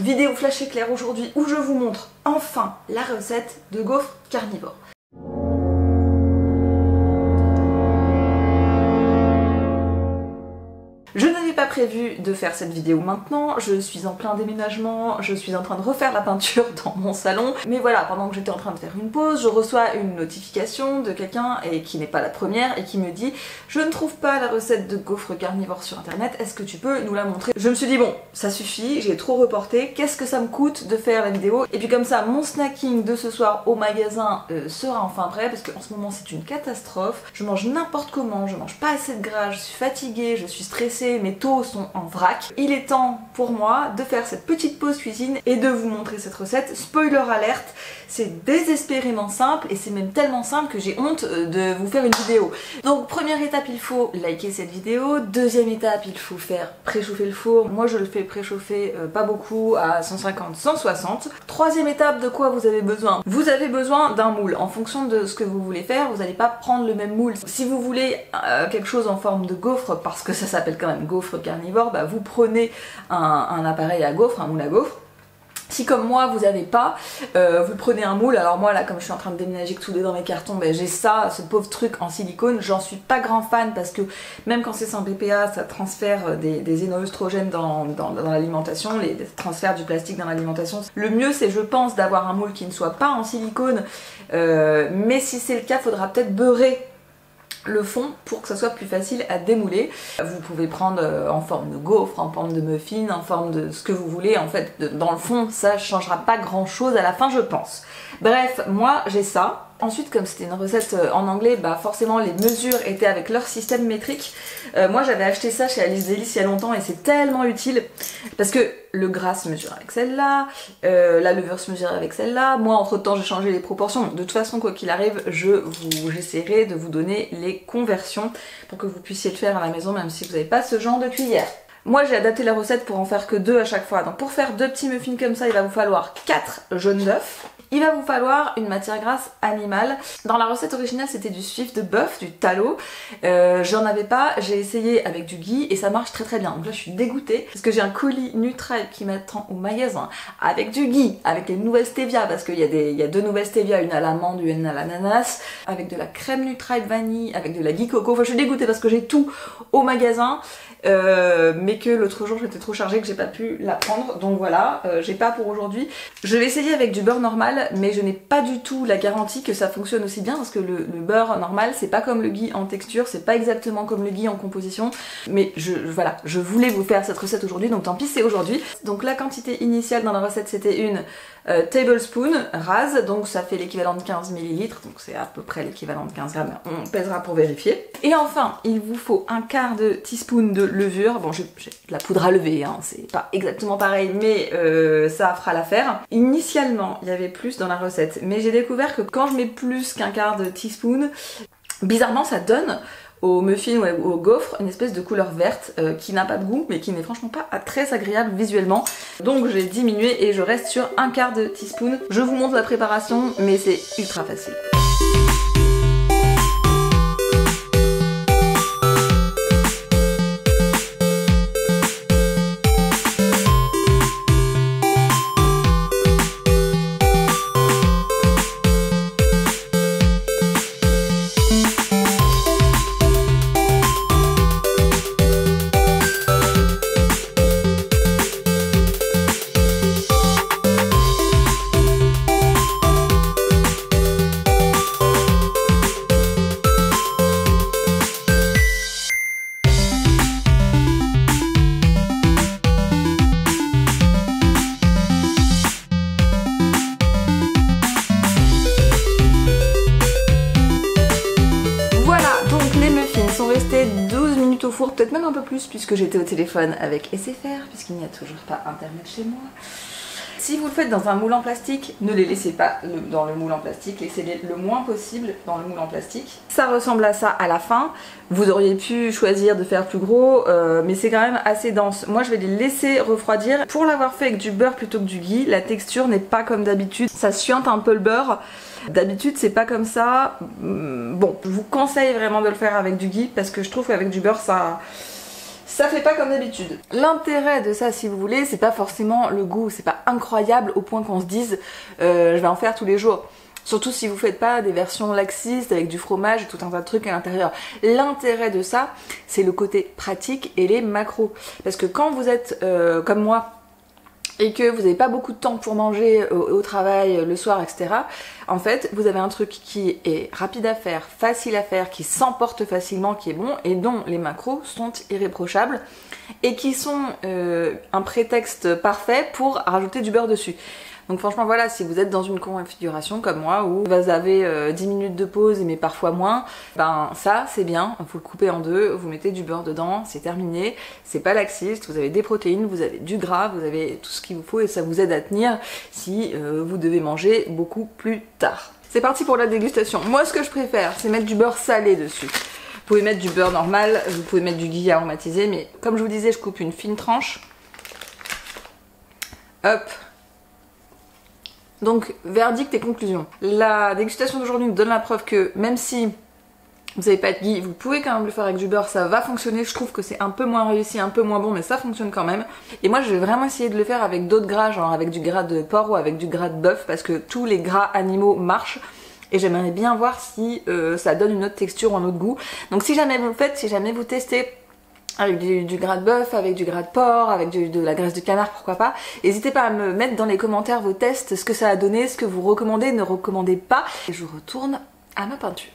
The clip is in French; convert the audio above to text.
Vidéo flash éclair aujourd'hui où je vous montre enfin la recette de gaufres carnivores. Je n'avais pas prévu de faire cette vidéo maintenant, je suis en plein déménagement, je suis en train de refaire la peinture dans mon salon, mais voilà, pendant que j'étais en train de faire une pause, je reçois une notification de quelqu'un, et qui n'est pas la première, et qui me dit « Je ne trouve pas la recette de gaufres carnivores sur internet, est-ce que tu peux nous la montrer ?» Je me suis dit bon, ça suffit, j'ai trop reporté, qu'est-ce que ça me coûte de faire la vidéo? Et puis comme ça, mon snacking de ce soir au magasin sera enfin prêt, parce qu'en ce moment c'est une catastrophe, je mange n'importe comment, je mange pas assez de gras, je suis fatiguée, je suis stressée, mes taux sont en vrac. Il est temps pour moi de faire cette petite pause cuisine et de vous montrer cette recette. Spoiler alerte, c'est désespérément simple et c'est même tellement simple que j'ai honte de vous faire une vidéo. Donc première étape, il faut liker cette vidéo. Deuxième étape, il faut faire préchauffer le four. Moi je le fais préchauffer pas beaucoup, à 150-160. Troisième étape, de quoi vous avez besoin? Vous avez besoin d'un moule. En fonction de ce que vous voulez faire, vous n'allez pas prendre le même moule. Si vous voulez quelque chose en forme de gaufre, parce que ça s'appelle quand même gaufre carnivore, bah vous prenez un appareil à gaufre, un moule à gaufre. Si comme moi vous n'avez pas, vous prenez un moule. Alors moi là, comme je suis en train de déménager tout dans mes cartons, ben, j'ai ça, ce pauvre truc en silicone. J'en suis pas grand fan parce que même quand c'est sans BPA, ça transfère des xénoœstrogènes dans l'alimentation, les transferts du plastique dans l'alimentation. Le mieux c'est, je pense, d'avoir un moule qui ne soit pas en silicone, mais si c'est le cas, faudra peut-être beurrer le fond pour que ça soit plus facile à démouler. Vous pouvez prendre en forme de gaufre, en forme de muffin, en forme de ce que vous voulez. En fait, dans le fond, ça changera pas grand chose à la fin, je pense. Bref, moi j'ai ça. Ensuite, comme c'était une recette en anglais, bah forcément les mesures étaient avec leur système métrique. Moi j'avais acheté ça chez Alice Delis il y a longtemps et c'est tellement utile parce que le gras se mesure avec celle-là, la levure se mesure avec celle-là. Moi entre temps j'ai changé les proportions. De toute façon, quoi qu'il arrive, j'essaierai de vous donner les conversions pour que vous puissiez le faire à la maison même si vous n'avez pas ce genre de cuillère. Moi j'ai adapté la recette pour en faire que 2 à chaque fois. Donc pour faire 2 petits muffins comme ça, il va vous falloir 4 jaunes d'œufs. Il va vous falloir une matière grasse animale. Dans la recette originale c'était du suif de bœuf, du tallow. J'en avais pas, j'ai essayé avec du ghee et ça marche très très bien. Donc là je suis dégoûtée parce que j'ai un colis Nutribe qui m'attend au magasin avec du ghee, avec les nouvelles stevia, parce qu'il y a 2 nouvelles stevia, une à l'amande, une à l'ananas, avec de la crème Nutribe vanille, avec de la ghee coco. Enfin je suis dégoûtée parce que j'ai tout au magasin, mais que l'autre jour j'étais trop chargée que j'ai pas pu la prendre. Donc voilà, j'ai pas pour aujourd'hui. Je vais essayer avec du beurre normal, mais je n'ai pas du tout la garantie que ça fonctionne aussi bien parce que le beurre normal c'est pas comme le ghee en texture, c'est pas exactement comme le ghee en composition, mais voilà, je voulais vous faire cette recette aujourd'hui, donc tant pis, c'est aujourd'hui. Donc la quantité initiale dans la recette c'était une tablespoon rase, donc ça fait l'équivalent de 15 ml, donc c'est à peu près l'équivalent de 15 grammes, on pèsera pour vérifier. Et enfin il vous faut un quart de teaspoon de levure. Bon, j'ai de la poudre à lever, hein, c'est pas exactement pareil, mais ça fera l'affaire. Initialement il y avait plus dans la recette, mais j'ai découvert que quand je mets plus qu'un quart de teaspoon, bizarrement ça donne au muffin ou au gaufre une espèce de couleur verte qui n'a pas de goût mais qui n'est franchement pas très agréable visuellement. Donc j'ai diminué et je reste sur un quart de teaspoon. Je vous montre la préparation mais c'est ultra facile. Resté 12 minutes au four, peut-être même un peu plus puisque j'étais au téléphone avec SFR puisqu'il n'y a toujours pas internet chez moi. Si vous le faites dans un moule en plastique, ne les laissez pas dans le moule en plastique, laissez-les le moins possible dans le moule en plastique. Ça ressemble à ça à la fin. Vous auriez pu choisir de faire plus gros, mais c'est quand même assez dense. Moi je vais les laisser refroidir. Pour l'avoir fait avec du beurre plutôt que du ghee, la texture n'est pas comme d'habitude, ça suinte un peu le beurre. D'habitude c'est pas comme ça. Bon, je vous conseille vraiment de le faire avec du ghee parce que je trouve qu'avec du beurre ça ça fait pas comme d'habitude. L'intérêt de ça, si vous voulez, c'est pas forcément le goût, c'est pas incroyable au point qu'on se dise je vais en faire tous les jours. Surtout si vous faites pas des versions laxistes avec du fromage et tout un tas de trucs à l'intérieur. L'intérêt de ça, c'est le côté pratique et les macros. Parce que quand vous êtes comme moi, et que vous n'avez pas beaucoup de temps pour manger au travail, le soir, etc. En fait, vous avez un truc qui est rapide à faire, facile à faire, qui s'emporte facilement, qui est bon, et dont les macros sont irréprochables, et qui sont un prétexte parfait pour rajouter du beurre dessus. Donc franchement voilà, si vous êtes dans une configuration comme moi où vous avez 10 minutes de pause mais parfois moins, ben ça c'est bien, vous le coupez en deux, vous mettez du beurre dedans, c'est terminé, c'est pas laxiste, vous avez des protéines, vous avez du gras, vous avez tout ce qu'il vous faut et ça vous aide à tenir si vous devez manger beaucoup plus tard. C'est parti pour la dégustation. Moi ce que je préfère c'est mettre du beurre salé dessus. Vous pouvez mettre du beurre normal, vous pouvez mettre du ghee aromatisé, mais comme je vous disais je coupe une fine tranche. Hop. Donc, verdict et conclusion. La dégustation d'aujourd'hui nous donne la preuve que même si vous n'avez pas de ghee, vous pouvez quand même le faire avec du beurre, ça va fonctionner. Je trouve que c'est un peu moins réussi, un peu moins bon, mais ça fonctionne quand même. Et moi, je vais vraiment essayer de le faire avec d'autres gras, genre avec du gras de porc ou avec du gras de bœuf, parce que tous les gras animaux marchent. Et j'aimerais bien voir si ça donne une autre texture ou un autre goût. Donc si jamais vous le faites, si jamais vous testez avec du gras de bœuf, avec du gras de porc, avec de la graisse de canard, pourquoi pas. N'hésitez pas à me mettre dans les commentaires vos tests, ce que ça a donné, ce que vous recommandez, ne recommandez pas. Et je retourne à ma peinture.